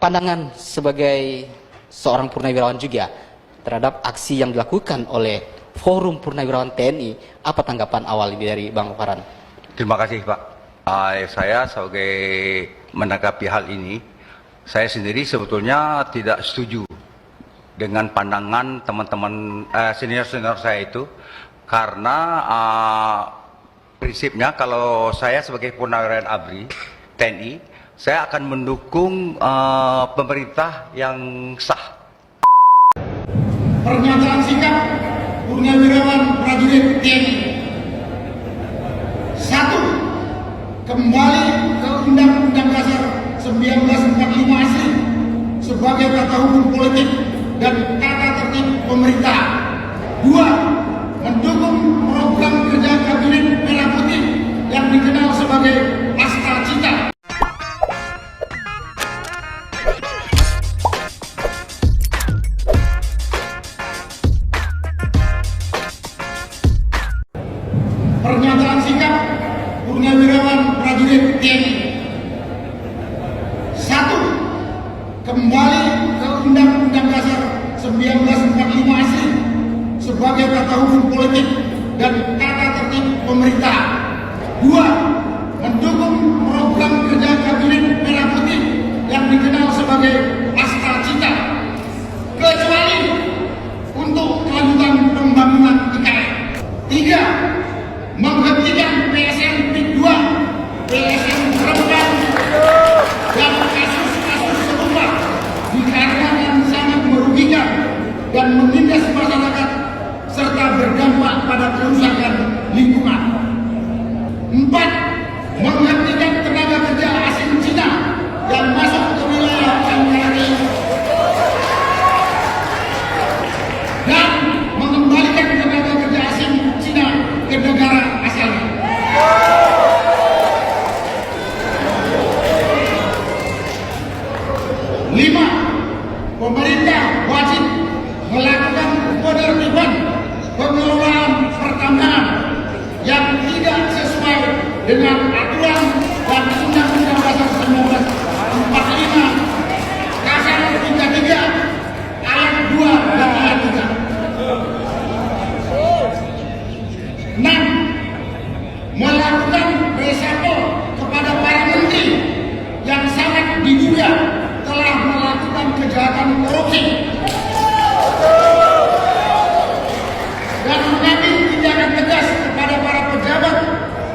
pandangan sebagai seorang purnawirawan juga terhadap aksi yang dilakukan oleh Forum Purnawirawan TNI. Apa tanggapan awal ini dari Bang Farhan? Terima kasih Pak. Saya sebagai menanggapi hal ini, saya sendiri sebetulnya tidak setuju dengan pandangan teman-teman senior-senior saya itu, karena prinsipnya kalau saya sebagai purnawirawan ABRI TNI, saya akan mendukung pemerintah yang sah. Pernyataan sikap purnawirawan prajurit TNI. 1. Kembali ke Undang-Undang Dasar 1945 asli sebagai tata hukum politik dan tata tertib pemerintah. 2. Mendukung program kerja Kabinet Merah Putih yang dikenal sebagai Pasca Cita. Pernyataan sikap purnawirawan prajurit TNI. 1. Kembali ke Undang-Undang Dasar 1945 asli sebagai tata hukum politik dan tata tertib pemerintah. 2. Mendukung program kerja Kabinet Merah Putih yang dikenal sebagai Pasca Cita, kecuali untuk kelanjutan pembangunan IKN. 3. Menghentikan PSN PIK 2, PSN Rembang, dan kasus-kasus serupa dikarenakan sangat merugikan dan menindas masyarakat serta berdampak pada kerusakan lingkungan. 4. Menghentikan tenaga kerja asing Cina yang masuk ke wilayah NKRI dan mengembalikan tenaga kerja asing Cina ke negara asalnya. 5. Pemerintah wajib melakukan penertiban pengelolaan pertambangan yang tidak sesuai dengan aturan dan Undang-Undang Dasar 1945 Pasal 33 ayat 2 dan ayat 3. 6. Melakukan reshuffle kepada para menteri yang sangat diduga telah melakukan kejahatan korupsi dan mengambil tindakan tegas kepada para pejabat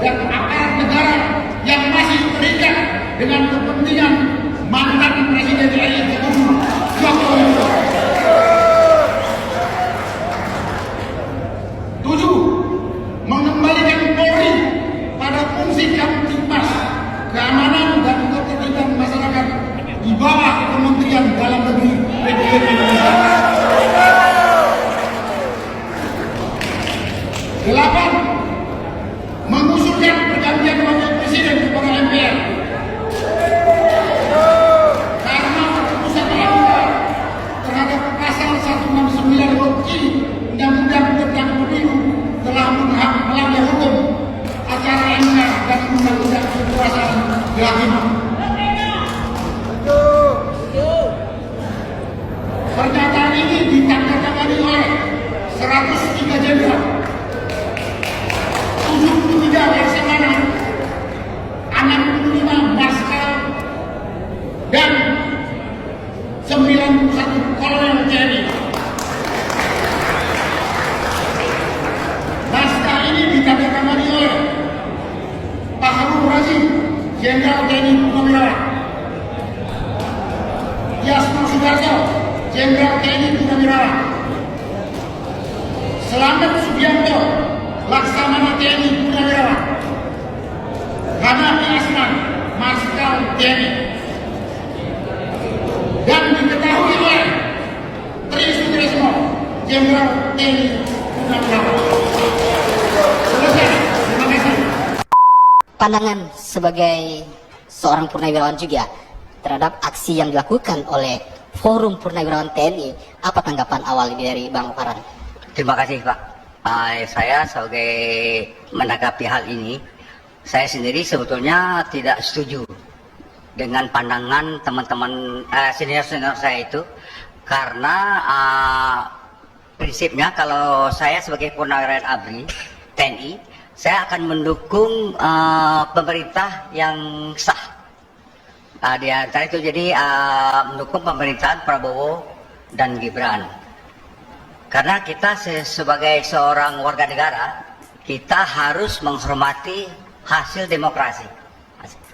dan aparat negara yang masih terikat dengan kepentingan mantan Presiden RI Joko Widodo. 7. Mengembalikan Polri pada fungsi Kamtibmas, keamanan dan ketertiban masyarakat di bawah Kementerian Dalam Negeri Republik Indonesia. 8. Mengusulkan pergantian wakil presiden kepada MPR karena keputusan MK terhadap pasal 169 huruf I Undang-Undang tentang Pemilu telah melanggar hukum acara MK dan Undang-Undang Kekuasaan Kehakiman. Pernyataan ini ditandatangani oleh 103 jenderal, 73 laksamana, 65 marskal, dan 91 kolonel TNI. Naskah ini ditandatangani oleh Pak Harun Razi, Jenderal TNI Purnawirawan, Yasno Sudarso, Jenderal TNI Purnawirawan, Selamat Subianto, Laksamana TNI Purnawirawan, Hanafi Asman, Marskal TNI, dan diketahui oleh Tri Sutrisno, Jenderal TNI Purnawirawan. Selesai. Terima kasih. Pandangan sebagai seorang purnawirawan juga terhadap aksi yang dilakukan oleh Forum Purnawirawan TNI. Apa tanggapan awal ini dari Bang Farhan? Terima kasih Pak. Saya sebagai menanggapi hal ini, saya sendiri sebetulnya tidak setuju dengan pandangan teman-teman senior-senior saya itu, karena prinsipnya kalau saya sebagai Purnawirawan ABRI TNI, saya akan mendukung pemerintah yang sah. Di antara itu jadi mendukung pemerintahan Prabowo dan Gibran. Karena kita sebagai seorang warga negara, kita harus menghormati hasil demokrasi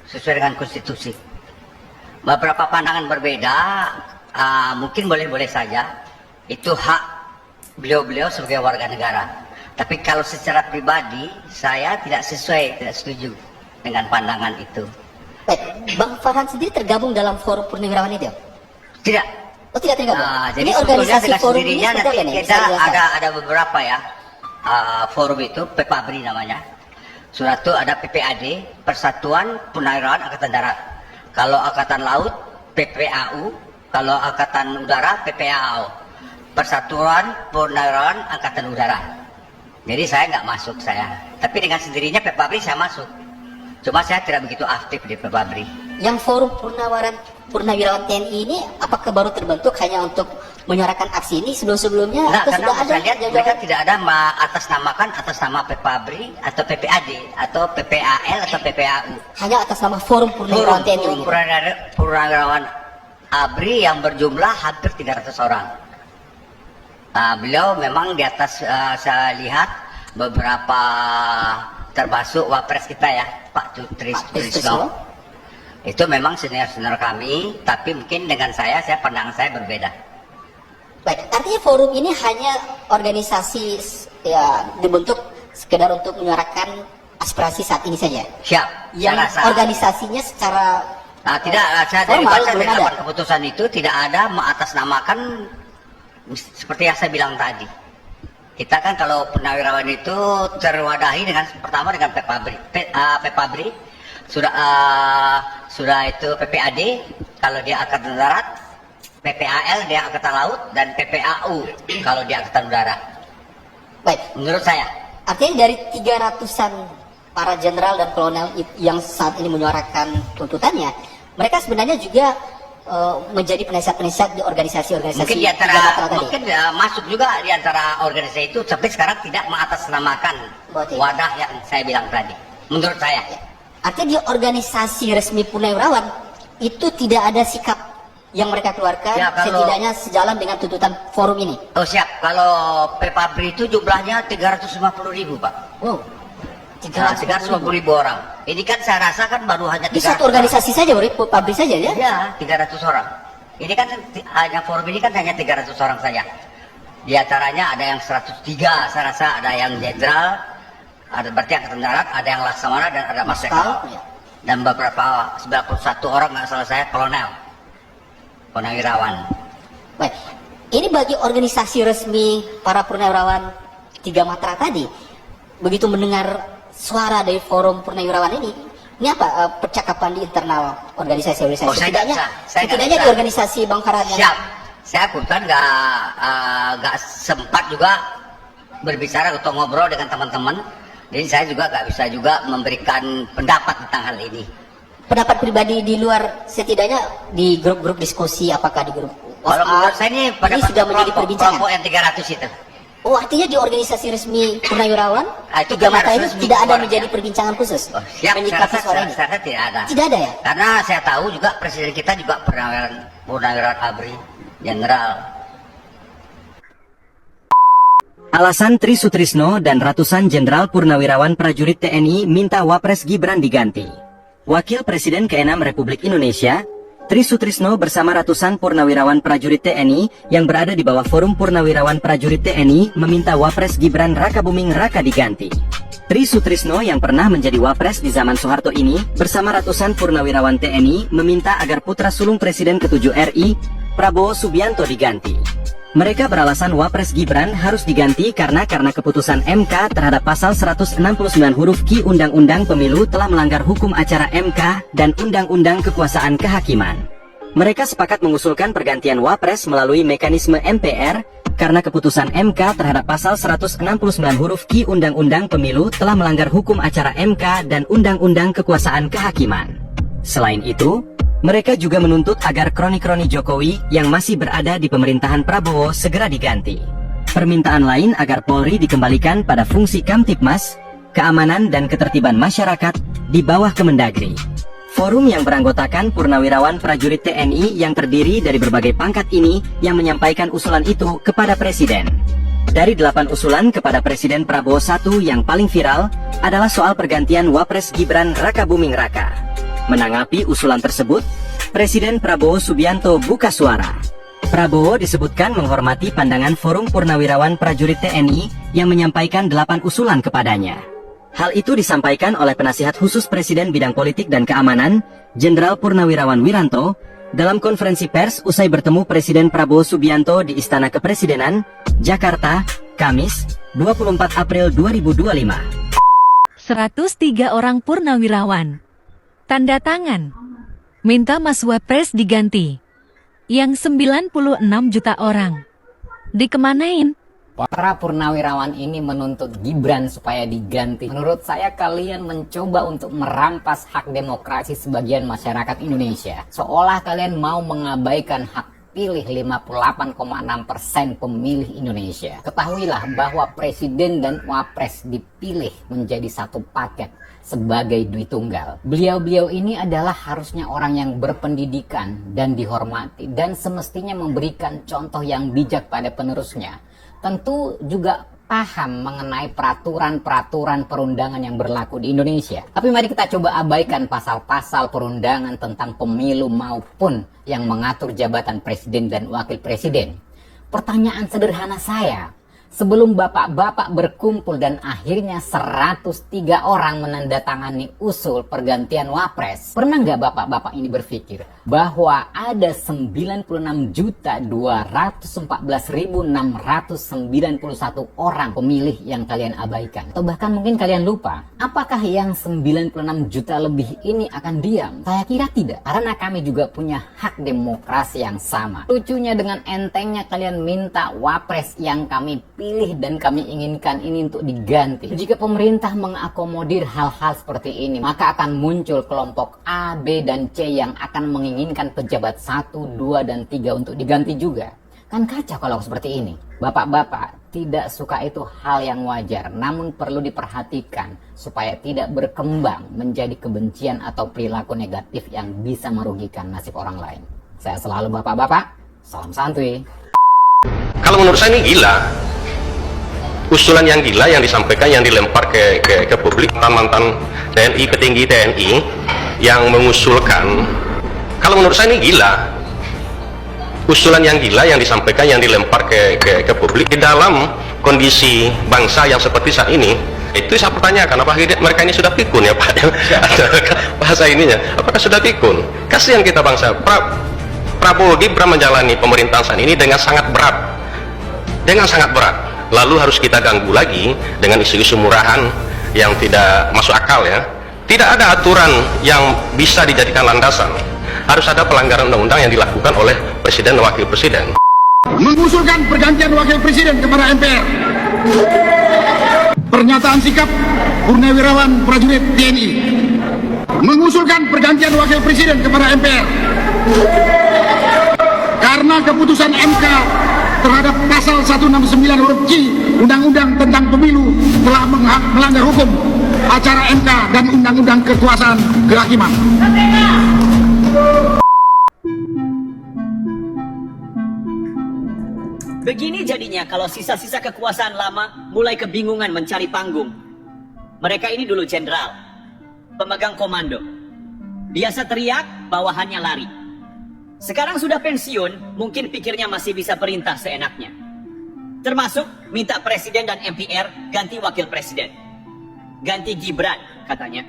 sesuai dengan konstitusi. Beberapa pandangan berbeda mungkin boleh-boleh saja, itu hak beliau-beliau sebagai warga negara. Tapi kalau secara pribadi saya tidak setuju dengan pandangan itu. Baik, Bang Farhan sendiri tergabung dalam forum purnawirawan itu? Tidak. Oh, tidak tergabung. Jadi ini sebetulnya organisasi dengan forum ini sendirinya nanti sebenarnya nih, kita bisa dijelaskan? ada beberapa ya forum itu, PPABRI namanya. Sudah itu ada PPAD, Persatuan Purnawirawan Angkatan Darat. Kalau Angkatan Laut, PPAU. Kalau Angkatan Udara, PPAO. Persatuan Purnawirawan Angkatan Udara. Jadi saya nggak masuk saya. Tapi dengan sendirinya PPABRI saya masuk. Cuma saya tidak begitu aktif di PPABRI. Yang forum purnawirawan TNI ini apakah baru terbentuk hanya untuk menyuarakan aksi ini sebelum-sebelumnya? Nah, atau karena sudah ada? saya lihat mereka tidak ada atas nama PPABRI atau PPAD atau PPAL atau PPAU. Hanya atas nama forum purnawirawan TNI. Forum Purnawirawan ABRI yang berjumlah hampir 300 orang. Beliau memang di atas saya lihat beberapa, termasuk wapres kita ya, Pak Trisno. Itu memang senior-senior kami, tapi mungkin dengan saya pandangan saya berbeda. Baik, artinya forum ini hanya organisasi ya dibentuk sekedar untuk menyuarakan aspirasi saat ini saja. Siap. Yang saya rasa, organisasinya secara tidak, saya dari formal baca belum dari ada. keputusan itu tidak ada mengatasnamakan seperti yang saya bilang tadi. Kita kan kalau purnawirawan itu terwadahi dengan pertama dengan PPABRI, sudah itu PPAD kalau dia Angkatan Darat, PPAL dia Angkatan Laut, dan PPAU kalau dia Angkatan Udara. baik. Menurut saya. Artinya dari 300-an para jenderal dan kolonel yang saat ini menyuarakan tuntutannya, mereka sebenarnya juga menjadi penasihat-penasihat di organisasi-organisasi. Mungkin di antara, tiga matra tadi. mungkin masuk juga di antara organisasi itu, tapi sekarang tidak mengatasnamakan wadah yang saya bilang tadi. Menurut saya. Artinya di organisasi resmi purnawirawan itu tidak ada sikap yang mereka keluarkan Ya, setidaknya sejalan dengan tuntutan forum ini. Oh siap, kalau PPABRI itu jumlahnya 350.000 Pak. Wow, 350.000 orang. Ini kan saya rasa kan baru hanya di 300 satu organisasi saja, pabrik saja ya? Ya, 300 orang. Ini kan hanya forum ini kan hanya 300 orang saja. Di antaranya ada yang 103, saya rasa ada yang jenderal, ada berarti Angkatan Darat, ada yang Laksamana, dan ada Marsikal. Ya. Dan beberapa 91 orang nggak salah saya kolonel, purnawirawan. Baik, ini bagi organisasi resmi para purnawirawan tiga matra tadi, begitu mendengar suara dari forum purnawirawan ini apa percakapan di internal organisasi-organisasi? Oh, saya nggak bisa. Saya nggak setidaknya bisa. di organisasi Bang Farhan. Siap. Saya kebetulan nggak sempat juga berbicara atau ngobrol dengan teman-teman. Jadi saya juga nggak bisa juga memberikan pendapat tentang hal ini. Pendapat pribadi di luar, setidaknya di grup-grup diskusi, apakah di grup Kalau menurut saya ini ini pendapat sudah menjadi perbincangan. kelompok yang 300 itu. Oh, artinya di organisasi resmi purnawirawan Itu tiga kan matra harus ini resmi tidak ada keluarga. menjadi perbincangan khusus Oh, siap, menyikapi suara ini. saya rasa tidak ada. Tidak ada ya? Karena saya tahu juga presiden kita juga purnawirawan ABRI, jenderal. Alasan Tri Sutrisno dan ratusan jenderal purnawirawan prajurit TNI minta Wapres Gibran diganti. Wakil Presiden ke-6 Republik Indonesia, Tri Sutrisno bersama ratusan purnawirawan prajurit TNI yang berada di bawah Forum Purnawirawan Prajurit TNI meminta Wapres Gibran Rakabuming Raka diganti. Tri Sutrisno yang pernah menjadi Wapres di zaman Soeharto ini bersama ratusan purnawirawan TNI meminta agar putra sulung Presiden ke-7 RI, Prabowo Subianto diganti. Mereka beralasan Wapres Gibran harus diganti karena keputusan MK terhadap pasal 169 huruf Q Undang-Undang Pemilu telah melanggar hukum acara MK dan Undang-Undang Kekuasaan Kehakiman. Mereka sepakat mengusulkan pergantian Wapres melalui mekanisme MPR karena keputusan MK terhadap pasal 169 huruf Q Undang-Undang Pemilu telah melanggar hukum acara MK dan Undang-Undang Kekuasaan Kehakiman. Selain itu, Mereka juga menuntut agar kroni-kroni Jokowi yang masih berada di pemerintahan Prabowo segera diganti. Permintaan lain agar Polri dikembalikan pada fungsi Kamtibmas, keamanan dan ketertiban masyarakat di bawah Kemendagri. Forum yang beranggotakan purnawirawan prajurit TNI yang terdiri dari berbagai pangkat ini yang menyampaikan usulan itu kepada Presiden. Dari 8 usulan kepada Presiden Prabowo I yang paling viral adalah soal pergantian Wapres Gibran Rakabuming Raka. Menanggapi usulan tersebut, Presiden Prabowo Subianto buka suara. Prabowo disebutkan menghormati pandangan Forum Purnawirawan Prajurit TNI yang menyampaikan 8 usulan kepadanya. Hal itu disampaikan oleh Penasihat Khusus Presiden Bidang Politik dan Keamanan, Jenderal Purnawirawan Wiranto, dalam konferensi pers usai bertemu Presiden Prabowo Subianto di Istana Kepresidenan, Jakarta, Kamis, 24 April 2025. 103 orang purnawirawan. Tanda tangan. Minta Mas Wapres diganti. Yang 96 juta orang. Dikemanain? Para purnawirawan ini menuntut Gibran supaya diganti. Menurut saya kalian mencoba untuk merampas hak demokrasi sebagian masyarakat Indonesia. Seolah kalian mau mengabaikan hak pilih 58,6% pemilih Indonesia. Ketahuilah bahwa Presiden dan Wapres dipilih menjadi satu paket sebagai dui tunggal. Beliau-beliau ini adalah harusnya orang yang berpendidikan dan dihormati dan semestinya memberikan contoh yang bijak pada penerusnya. Tentu juga paham mengenai peraturan-peraturan perundangan yang berlaku di Indonesia. Tapi mari kita coba abaikan pasal-pasal perundangan tentang pemilu maupun yang mengatur jabatan presiden dan wakil presiden. Pertanyaan sederhana saya, sebelum bapak-bapak berkumpul dan akhirnya 103 orang menandatangani usul pergantian Wapres, pernah nggak bapak-bapak ini berpikir bahwa ada 96.214.691 orang pemilih yang kalian abaikan? Atau bahkan mungkin kalian lupa, apakah yang 96 juta lebih ini akan diam? Saya kira tidak, karena kami juga punya hak demokrasi yang sama. Lucunya dengan entengnya kalian minta Wapres yang kami pilih dan kami inginkan ini untuk diganti. Jika pemerintah mengakomodir hal-hal seperti ini, maka akan muncul kelompok A, B, dan C yang akan menginginkan pejabat 1, 2, dan 3 untuk diganti juga. Kan kacau kalau seperti ini. Bapak-bapak, tidak suka itu hal yang wajar, namun perlu diperhatikan supaya tidak berkembang menjadi kebencian atau perilaku negatif yang bisa merugikan nasib orang lain. Saya selalu bapak-bapak, salam santuy. Kalau menurut saya ini gila. Usulan yang gila yang disampaikan, yang dilempar ke publik. Mantan TNI, petinggi TNI yang mengusulkan, kalau menurut saya ini gila. Usulan yang gila yang disampaikan, yang dilempar ke publik di dalam kondisi bangsa yang seperti saat ini. Itu saya pertanyakan, apakah mereka ini sudah pikun ya Pak? Bahasa ininya, apakah sudah pikun? Kasihan kita bangsa. Prabowo Gibran menjalani pemerintahan saat ini dengan sangat berat. Dengan sangat berat. Lalu harus kita ganggu lagi dengan isu-isu murahan yang tidak masuk akal ya. Tidak ada aturan yang bisa dijadikan landasan. Harus ada pelanggaran undang-undang yang dilakukan oleh Presiden dan Wakil Presiden. Mengusulkan pergantian Wakil Presiden kepada MPR. Pernyataan sikap purnawirawan prajurit TNI. Mengusulkan pergantian Wakil Presiden kepada MPR. Karena keputusan MK terhadap pasal 169 huruf C Undang-Undang tentang Pemilu telah melanggar hukum acara MK dan Undang-Undang Kekuasaan Kehakiman. Begini jadinya kalau sisa-sisa kekuasaan lama mulai kebingungan mencari panggung. Mereka ini dulu jenderal, pemegang komando. Biasa teriak, bawahannya lari. Sekarang sudah pensiun, mungkin pikirnya masih bisa perintah seenaknya. Termasuk minta presiden dan MPR ganti wakil presiden. Ganti Gibran, katanya.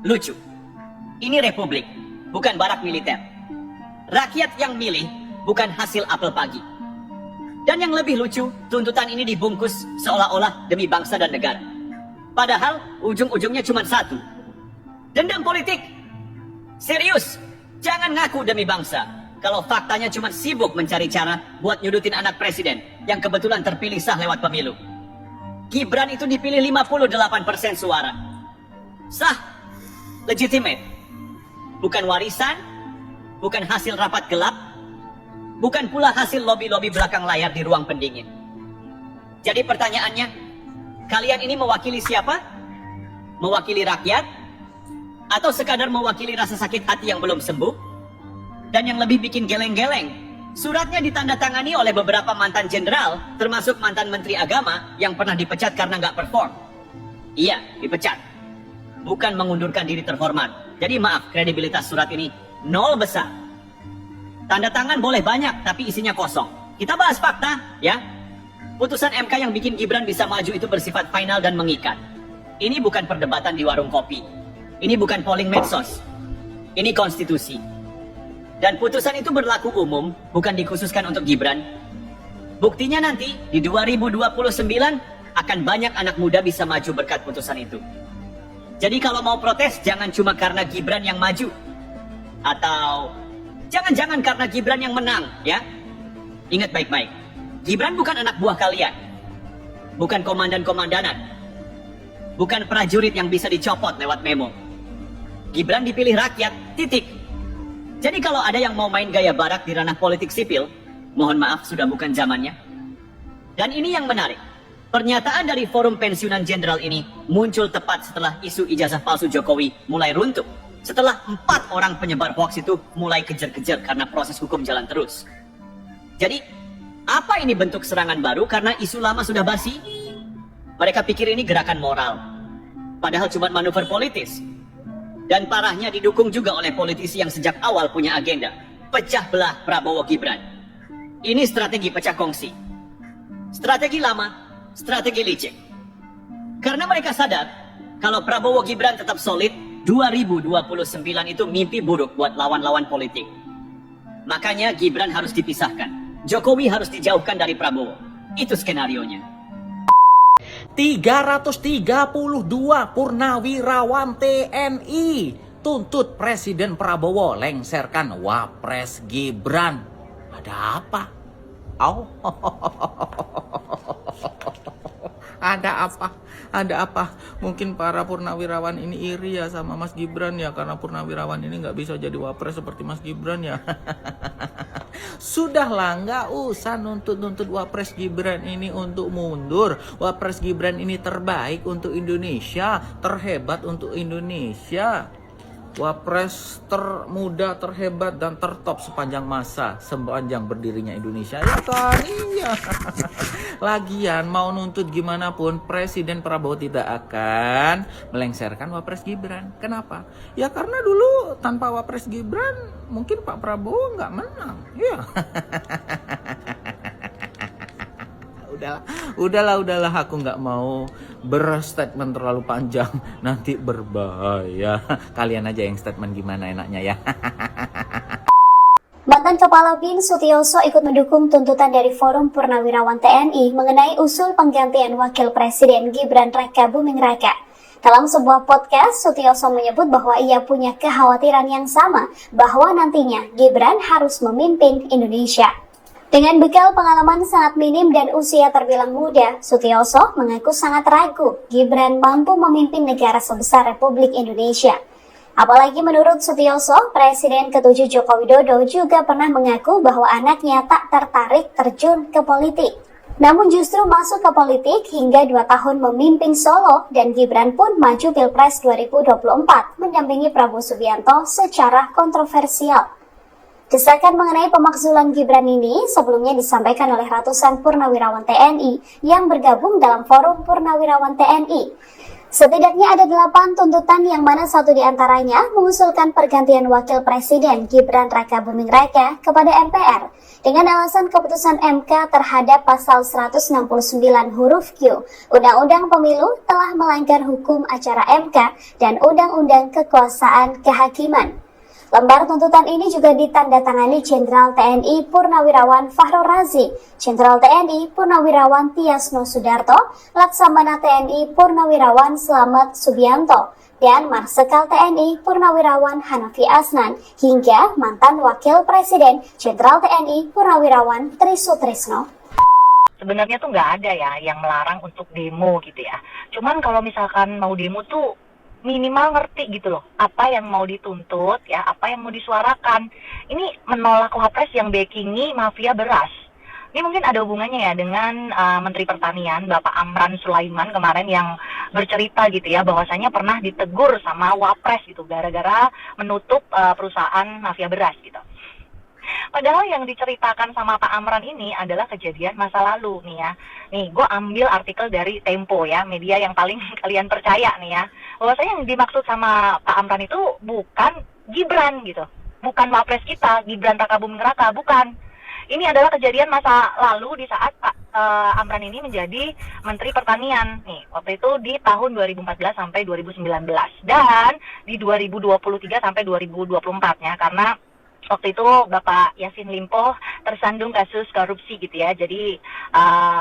Lucu. Ini republik, bukan barak militer. Rakyat yang milih bukan hasil apel pagi. Dan yang lebih lucu, tuntutan ini dibungkus seolah-olah demi bangsa dan negara. Padahal ujung-ujungnya cuma satu. Dendam politik. Serius. Jangan ngaku demi bangsa, kalau faktanya cuma sibuk mencari cara buat nyudutin anak presiden yang kebetulan terpilih sah lewat pemilu. Gibran itu dipilih 58% suara. Sah, legitimate. Bukan warisan, bukan hasil rapat gelap, bukan pula hasil lobi-lobi belakang layar di ruang pendingin. Jadi pertanyaannya, kalian ini mewakili siapa? Mewakili rakyat? Atau sekadar mewakili rasa sakit hati yang belum sembuh? Dan yang lebih bikin geleng-geleng, suratnya ditandatangani oleh beberapa mantan jenderal, termasuk mantan menteri agama yang pernah dipecat karena nggak perform. Iya, dipecat. Bukan mengundurkan diri terhormat. Jadi maaf, kredibilitas surat ini nol besar. Tanda tangan boleh banyak, tapi isinya kosong. Kita bahas fakta, ya. Putusan MK yang bikin Gibran bisa maju itu bersifat final dan mengikat. Ini bukan perdebatan di warung kopi. Ini bukan polling medsos. Ini konstitusi. Dan putusan itu berlaku umum, bukan dikhususkan untuk Gibran. Buktinya nanti, di 2029, akan banyak anak muda bisa maju berkat putusan itu. Jadi kalau mau protes, jangan cuma karena Gibran yang maju. Atau jangan-jangan karena Gibran yang menang, ya. Ingat baik-baik. Gibran bukan anak buah kalian. Bukan komandan-komandanan. Bukan prajurit yang bisa dicopot lewat memo. Gibran dipilih rakyat, titik. Jadi kalau ada yang mau main gaya barak di ranah politik sipil, mohon maaf sudah bukan zamannya. Dan ini yang menarik. Pernyataan dari forum pensiunan jenderal ini muncul tepat setelah isu ijazah palsu Jokowi mulai runtuh. Setelah 4 orang penyebar hoax itu mulai kejar-kejar karena proses hukum jalan terus. Jadi, apa ini bentuk serangan baru karena isu lama sudah basi? Mereka pikir ini gerakan moral. Padahal cuma manuver politis. Dan parahnya didukung juga oleh politisi yang sejak awal punya agenda. Pecah belah Prabowo Gibran. Ini strategi pecah kongsi. Strategi lama, strategi licik. Karena mereka sadar, kalau Prabowo Gibran tetap solid, 2029 itu mimpi buruk buat lawan-lawan politik. Makanya Gibran harus dipisahkan. Jokowi harus dijauhkan dari Prabowo. Itu skenarionya. 332 purnawirawan TNI tuntut Presiden Prabowo lengserkan Wapres Gibran. Ada apa? Oh. Ada apa? Ada apa? Mungkin para purnawirawan ini iri ya sama Mas Gibran ya, karena purnawirawan ini nggak bisa jadi wapres seperti Mas Gibran ya. Sudahlah, nggak usah nuntut-nuntut Wapres Gibran ini untuk mundur. Wapres Gibran ini terbaik untuk Indonesia, terhebat untuk Indonesia. Wapres termuda, terhebat, dan tertop sepanjang masa, sepanjang berdirinya Indonesia. Ya kan? Iya. Lagian mau nuntut gimana pun, Presiden Prabowo tidak akan melengsarkan Wapres Gibran. Kenapa? Ya karena dulu tanpa Wapres Gibran, mungkin Pak Prabowo nggak menang. Iya. Udahlah, aku nggak mau berstatement terlalu panjang, nanti berbahaya. Kalian aja yang statement gimana enaknya ya. Mantan Kepala BIN Sutioso ikut mendukung tuntutan dari Forum Purnawirawan TNI mengenai usul penggantian Wakil Presiden Gibran Raka Buming Raka. Dalam sebuah podcast, Sutioso menyebut bahwa ia punya kekhawatiran yang sama bahwa nantinya Gibran harus memimpin Indonesia. Dengan bekal pengalaman sangat minim dan usia terbilang muda, Sutioso mengaku sangat ragu Gibran mampu memimpin negara sebesar Republik Indonesia. Apalagi menurut Sutioso, Presiden ke-7 Joko Widodo juga pernah mengaku bahwa anaknya tak tertarik terjun ke politik. Namun justru masuk ke politik hingga 2 tahun memimpin Solo, dan Gibran pun maju Pilpres 2024 mendampingi Prabowo Subianto secara kontroversial. Desakan mengenai pemakzulan Gibran ini sebelumnya disampaikan oleh ratusan purnawirawan TNI yang bergabung dalam Forum Purnawirawan TNI. Setidaknya ada 8 tuntutan yang mana satu diantaranya mengusulkan pergantian Wakil Presiden Gibran Raka Buming Raka kepada MPR dengan alasan keputusan MK terhadap pasal 169 huruf Q Undang-Undang Pemilu telah melanggar hukum acara MK dan Undang-Undang Kekuasaan Kehakiman. Lembar tuntutan ini juga ditandatangani Jenderal TNI Purnawirawan Fahrul Razi, Jenderal TNI Purnawirawan Tiasno Sudarto, Laksamana TNI Purnawirawan Slamet Subianto, dan Marsekal TNI Purnawirawan Hanafi Asnan, hingga mantan Wakil Presiden Jenderal TNI Purnawirawan Tri Sutrisno. Sebenarnya tuh nggak ada ya yang melarang untuk demo gitu ya. Cuman kalau misalkan mau demo tuh minimal ngerti gitu loh apa yang mau dituntut ya, apa yang mau disuarakan. Ini menolak wapres yang backingi mafia beras. Ini mungkin ada hubungannya ya dengan Menteri Pertanian Bapak Amran Sulaiman kemarin yang bercerita gitu ya bahwasanya pernah ditegur sama wapres gitu gara-gara menutup perusahaan mafia beras gitu. Padahal yang diceritakan sama Pak Amran ini adalah kejadian masa lalu nih ya. Nih, gue ambil artikel dari Tempo ya, media yang paling kalian percaya nih ya. Bahwasanya yang dimaksud sama Pak Amran itu bukan Gibran gitu. Bukan wapres kita, Gibran Rakabuming Raka, bukan. Ini adalah kejadian masa lalu di saat Pak Amran ini menjadi Menteri Pertanian. Nih, waktu itu di tahun 2014 sampai 2019. Dan di 2023 sampai 2024 ya, karena waktu itu Bapak Yassin Limpo tersandung kasus korupsi gitu ya. Jadi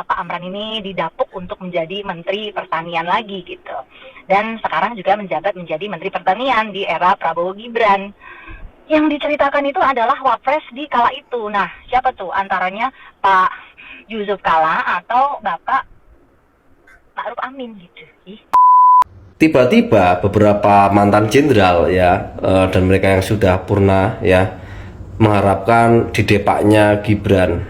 Pak Amran ini didapuk untuk menjadi Menteri Pertanian lagi gitu. Dan sekarang juga menjabat menjadi Menteri Pertanian di era Prabowo Gibran. Yang diceritakan itu adalah wapres di kala itu. Nah, siapa tuh? Antaranya Pak Yusuf Kala atau Bapak Ma'ruf Amin gitu. Tiba-tiba beberapa mantan jenderal ya dan mereka yang sudah purna ya mengharapkan didepaknya Gibran,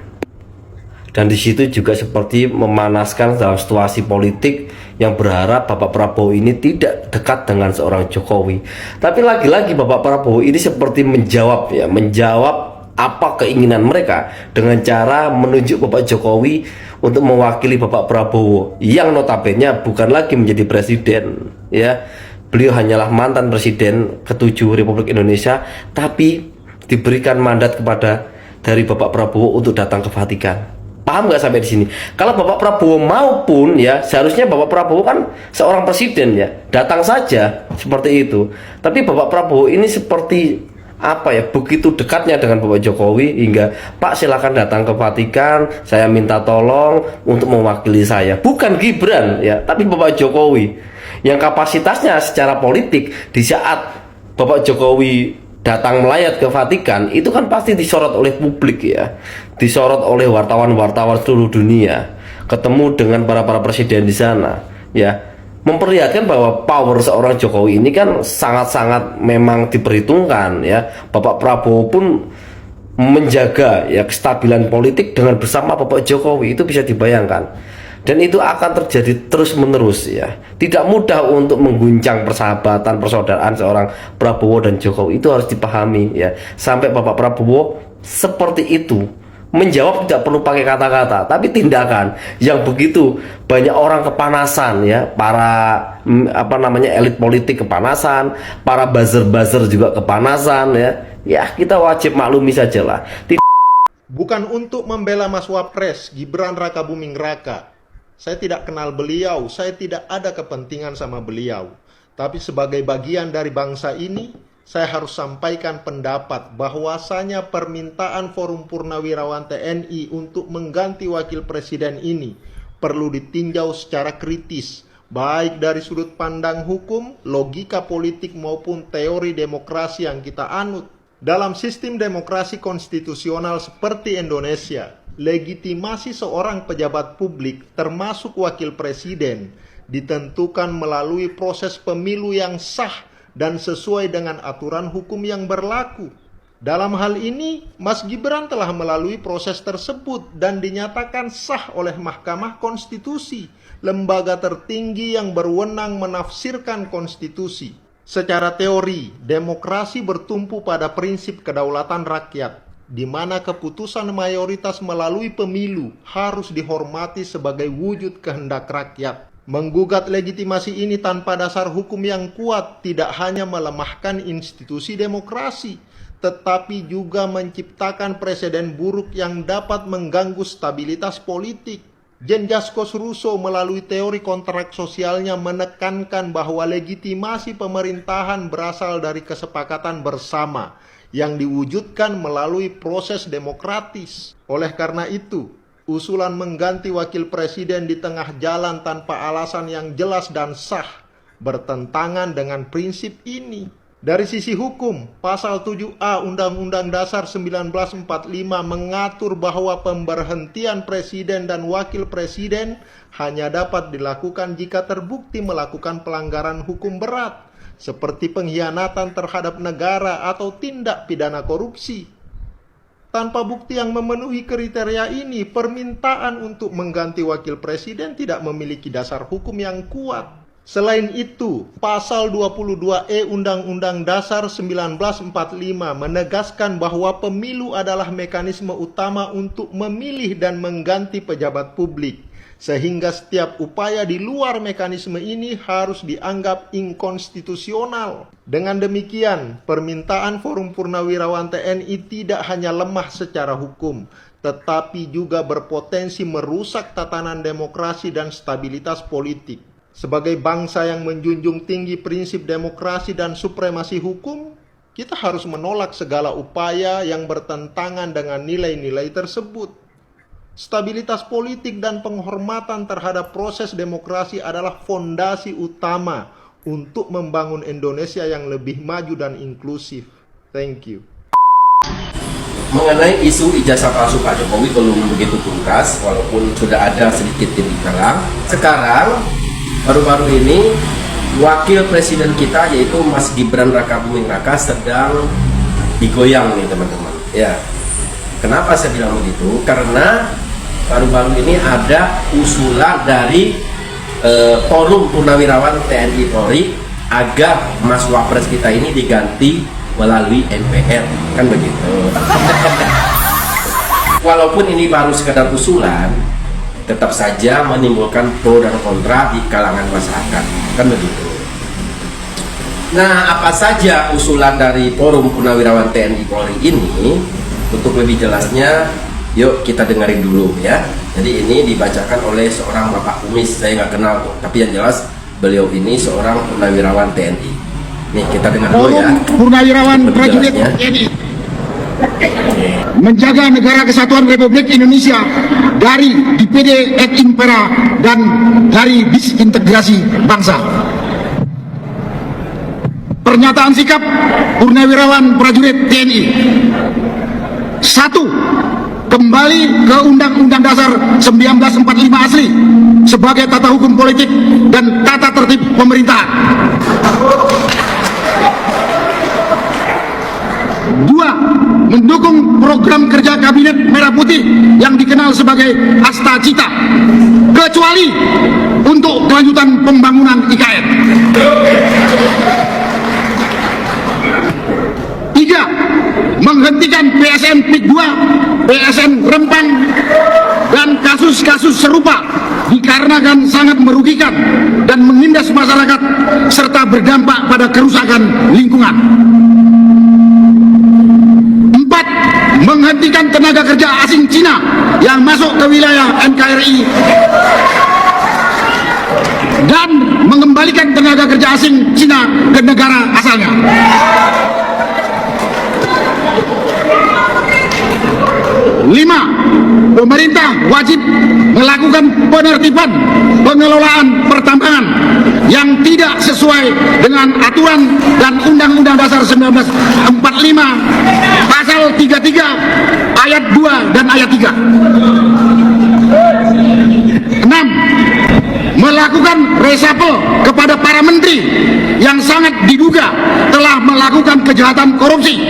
dan di situ juga seperti memanaskan dalam situasi politik yang berharap Bapak Prabowo ini tidak dekat dengan seorang Jokowi. Tapi lagi-lagi Bapak Prabowo ini seperti menjawab apa keinginan mereka dengan cara menunjuk Bapak Jokowi untuk mewakili Bapak Prabowo yang notabene bukan lagi menjadi presiden ya. Beliau hanyalah mantan presiden ke-7 Republik Indonesia, tapi diberikan mandat kepada dari Bapak Prabowo untuk datang ke Vatikan. Paham nggak sampai di sini? Kalau Bapak Prabowo maupun ya, seharusnya Bapak Prabowo kan seorang presiden ya, datang saja seperti itu. Tapi Bapak Prabowo ini seperti apa ya, begitu dekatnya dengan Bapak Jokowi hingga Pak silakan datang ke Vatikan, saya minta tolong untuk mewakili saya. Bukan Gibran ya, tapi Bapak Jokowi yang kapasitasnya secara politik di saat Bapak Jokowi datang melayat ke Vatikan itu kan pasti disorot oleh publik ya, disorot oleh wartawan-wartawan seluruh dunia, ketemu dengan para presiden di sana ya, memperlihatkan bahwa power seorang Jokowi ini kan sangat-sangat memang diperhitungkan ya. Bapak Prabowo pun menjaga ya kestabilan politik dengan bersama Bapak Jokowi, itu bisa dibayangkan. Dan itu akan terjadi terus-menerus ya. Tidak mudah untuk mengguncang persahabatan, persaudaraan seorang Prabowo dan Jokowi. Itu harus dipahami ya. Sampai Bapak Prabowo seperti itu. Menjawab tidak perlu pakai kata-kata, tapi tindakan yang begitu banyak orang kepanasan ya. Para elit politik kepanasan, para buzzer-buzzer juga kepanasan ya. Ya, kita wajib maklumi sajalah. Bukan untuk membela Mas Wapres Gibran Rakabuming Raka. Saya tidak kenal beliau, saya tidak ada kepentingan sama beliau. Tapi sebagai bagian dari bangsa ini, saya harus sampaikan pendapat bahwasanya permintaan Forum Purnawirawan TNI untuk mengganti Wakil Presiden ini perlu ditinjau secara kritis, baik dari sudut pandang hukum, logika politik maupun teori demokrasi yang kita anut. Dalam sistem demokrasi konstitusional seperti Indonesia, legitimasi seorang pejabat publik termasuk wakil presiden ditentukan melalui proses pemilu yang sah dan sesuai dengan aturan hukum yang berlaku. Dalam hal ini, Mas Gibran telah melalui proses tersebut dan dinyatakan sah oleh Mahkamah Konstitusi, lembaga tertinggi yang berwenang menafsirkan konstitusi. Secara teori, demokrasi bertumpu pada prinsip kedaulatan rakyat, di mana keputusan mayoritas melalui pemilu harus dihormati sebagai wujud kehendak rakyat. Menggugat legitimasi ini tanpa dasar hukum yang kuat tidak hanya melemahkan institusi demokrasi, tetapi juga menciptakan presiden buruk yang dapat mengganggu stabilitas politik. Jean Jacques Rousseau melalui teori kontrak sosialnya menekankan bahwa legitimasi pemerintahan berasal dari kesepakatan bersama yang diwujudkan melalui proses demokratis. Oleh karena itu, usulan mengganti wakil presiden di tengah jalan tanpa alasan yang jelas dan sah bertentangan dengan prinsip ini. Dari sisi hukum, Pasal 7A Undang-Undang Dasar 1945 mengatur bahwa pemberhentian presiden dan wakil presiden hanya dapat dilakukan jika terbukti melakukan pelanggaran hukum berat. seperti pengkhianatan terhadap negara atau tindak pidana korupsi. Tanpa bukti yang memenuhi kriteria ini, permintaan untuk mengganti wakil presiden tidak memiliki dasar hukum yang kuat. Selain itu, pasal 22E Undang-Undang Dasar 1945 menegaskan bahwa pemilu adalah mekanisme utama untuk memilih dan mengganti pejabat publik, sehingga setiap upaya di luar mekanisme ini harus dianggap inkonstitusional. Dengan demikian, permintaan Forum Purnawirawan TNI tidak hanya lemah secara hukum, tetapi juga berpotensi merusak tatanan demokrasi dan stabilitas politik. Sebagai bangsa yang menjunjung tinggi prinsip demokrasi dan supremasi hukum, kita harus menolak segala upaya yang bertentangan dengan nilai-nilai tersebut. Stabilitas politik dan penghormatan terhadap proses demokrasi adalah fondasi utama untuk membangun Indonesia yang lebih maju dan inklusif. Thank you. Mengenai isu ijazah palsu Pak Jokowi belum begitu tuntas, walaupun sudah ada sedikit titik terang. Sekarang baru-baru ini wakil presiden kita yaitu Mas Gibran Rakabuming Raka sedang digoyang nih teman-teman. Ya, kenapa saya bilang begitu? Karena baru-baru ini ada usulan dari Forum Purnawirawan TNI Polri agar Mas Wapres kita ini diganti melalui MPR, kan begitu. Walaupun ini baru sekedar usulan, tetap saja menimbulkan pro dan kontra di kalangan masyarakat, kan begitu. Nah, apa saja usulan dari Forum Purnawirawan TNI Polri ini? Untuk lebih jelasnya, yuk kita dengerin dulu ya. Jadi ini dibacakan oleh seorang Bapak Kumis, saya nggak kenal tuh, tapi yang jelas beliau ini seorang purnawirawan TNI. Nih kita dengar dulu ya. Purnawirawan prajurit TNI menjaga negara kesatuan Republik Indonesia dari DPD et impera dan dari disintegrasi bangsa. Pernyataan sikap Purnawirawan prajurit TNI. 1. Kembali ke Undang-Undang Dasar 1945 asli sebagai tata hukum politik dan tata tertib pemerintahan. 2. Mendukung program kerja Kabinet Merah Putih yang dikenal sebagai Asta Cita, kecuali untuk kelanjutan pembangunan IKN. 3. Menghentikan PSN PIK 2, PSN Rempang, dan kasus-kasus serupa dikarenakan sangat merugikan dan menindas masyarakat serta berdampak pada kerusakan lingkungan. 4. Menghentikan tenaga kerja asing Cina yang masuk ke wilayah NKRI dan mengembalikan tenaga kerja asing Cina ke negara asalnya. 5. Pemerintah wajib melakukan penertiban pengelolaan pertambangan yang tidak sesuai dengan aturan dan Undang-Undang Dasar 1945 pasal 33 ayat 2 dan ayat 3. 6. Melakukan reshuffle kepada para menteri yang sangat diduga telah melakukan kejahatan korupsi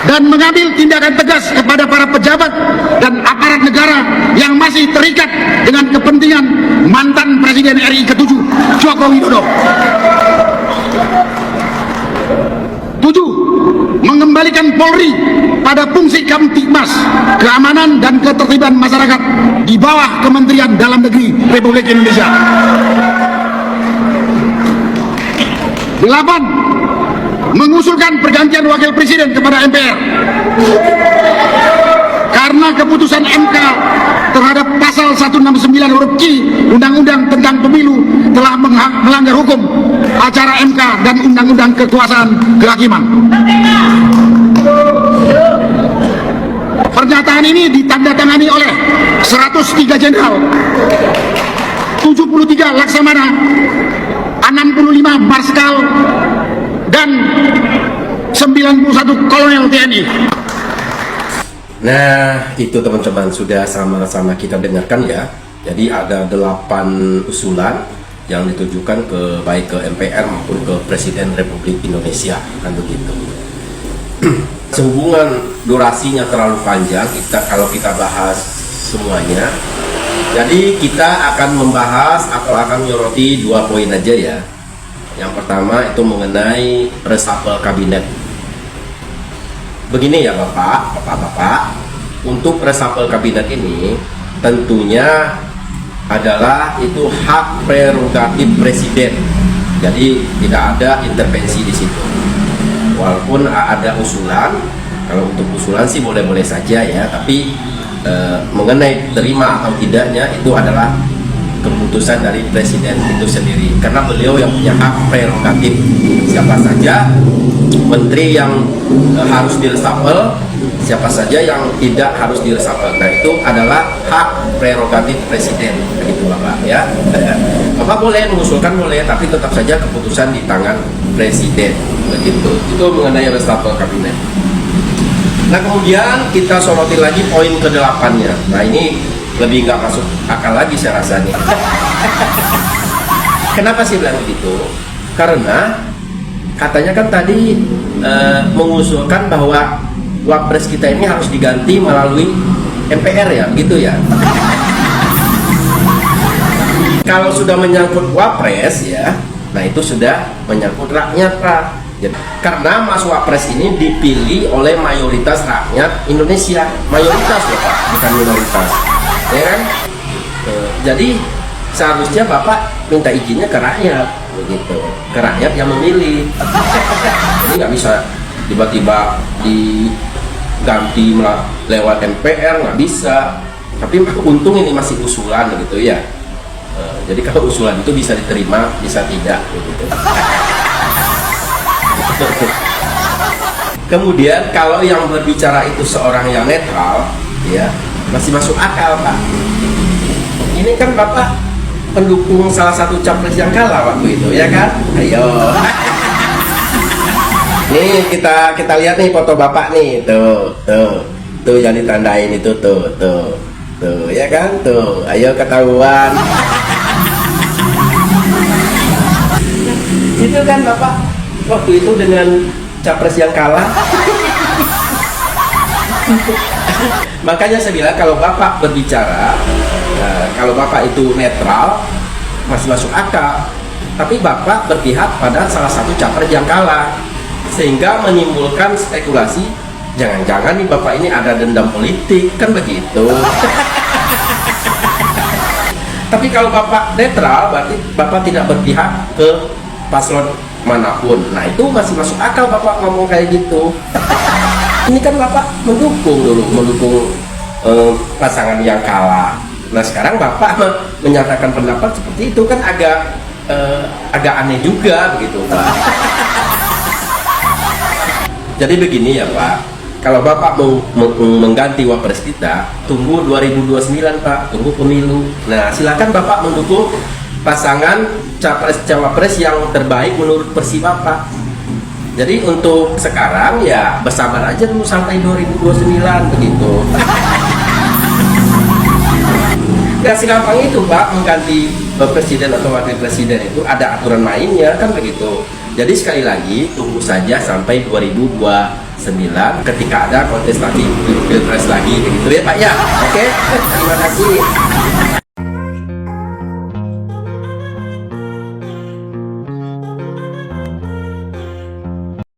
dan mengambil tindakan tegas kepada para pejabat dan aparat negara yang masih terikat dengan kepentingan mantan Presiden RI ke-7 Joko Widodo. 7. Mengembalikan Polri pada fungsi Kamtibmas, keamanan dan ketertiban masyarakat di bawah Kementerian Dalam Negeri Republik Indonesia. 8. Mengusulkan pergantian wakil presiden kepada MPR karena keputusan MK terhadap pasal 169 huruf Q Undang-Undang tentang Pemilu telah melanggar hukum acara MK dan Undang-Undang Kekuasaan Kehakiman. Pernyataan ini ditandatangani oleh 103 jenderal, 73 laksamana, 65 marskal, dan 91 kolonel TNI. Nah, itu teman-teman sudah sama-sama kita dengarkan ya. Jadi ada 8 usulan yang ditujukan ke baik ke MPR maupun ke Presiden Republik Indonesia, kan begitu. Sehubungan durasinya terlalu panjang, kalau kita bahas semuanya, jadi kita akan membahas atau akan menyoroti 2 poin aja ya. Yang pertama itu mengenai reshuffle kabinet. Begini ya Bapak, untuk reshuffle kabinet ini tentunya adalah itu hak prerogatif presiden, jadi tidak ada intervensi di situ. Walaupun ada usulan, kalau untuk usulan sih boleh-boleh saja ya, tapi mengenai terima atau tidaknya itu adalah keputusan dari presiden itu sendiri, karena beliau yang punya hak prerogatif. Siapa saja menteri yang harus direshuffle, siapa saja yang tidak harus direshuffle. Nah, itu adalah hak prerogatif presiden, begitu Bapak ya. Bapak boleh mengusulkan, boleh, tapi tetap saja keputusan di tangan presiden, begitu. Itu mengenai reshuffle kabinet. Nah, kemudian kita soroti lagi poin ke-8-nya. Nah, ini lebih nggak masuk akal lagi saya rasa nih. Kenapa sih bilang begitu? Karena katanya kan tadi mengusulkan bahwa wapres kita ini harus diganti melalui MPR ya, gitu ya. Kalau sudah menyangkut wapres ya, nah itu sudah menyangkut rakyat Pak. Jadi, karena Mas Wapres ini dipilih oleh mayoritas rakyat Indonesia, mayoritas ya Pak, bukan minoritas, ya kan? Jadi seharusnya Bapak minta izinnya ke rakyat, begitu, ke rakyat yang memilih. Jadi nggak bisa tiba-tiba diganti lewat MPR, nggak bisa. Tapi untung ini masih usulan gitu ya. Jadi kalau usulan itu bisa diterima, bisa tidak, begitu. Kemudian kalau yang berbicara itu seorang yang netral, ya masih masuk akal Pak. Ini kan Bapak pendukung salah satu capres yang kalah waktu itu, ya kan? Ayo. Nih kita lihat nih foto Bapak nih, tuh yang ditandain itu tuh, ya kan? Tuh, ayo ketahuan. Itu kan Bapak waktu itu dengan capres yang kalah. Makanya saya bilang kalau Bapak berbicara, kalau Bapak itu netral masih masuk akal, tapi Bapak berpihak pada salah satu capres yang kalah, sehingga menimbulkan spekulasi jangan-jangan nih Bapak ini ada dendam politik, kan begitu. Tapi kalau Bapak netral berarti Bapak tidak berpihak ke paslon manapun. Nah, itu masih masuk akal Bapak ngomong kayak gitu. Ini kan Bapak mendukung pasangan yang kalah. Nah, sekarang Bapak menyatakan pendapat seperti itu kan agak aneh juga begitu Pak. Jadi begini ya Pak, kalau Bapak mau mengganti wapres kita, tunggu 2029 Pak, tunggu pemilu. Nah, silakan Bapak mendukung pasangan capres-cawapres yang terbaik menurut versi Bapak. Jadi untuk sekarang ya bersabar aja dulu sampai 2029 begitu. Gak segampang itu Pak mengganti presiden atau wakil presiden, itu ada aturan mainnya kan begitu. Jadi sekali lagi tunggu saja sampai 2029 ketika ada kontestasi pilpres lagi begitu ya Pak ya. Oke, terima kasih.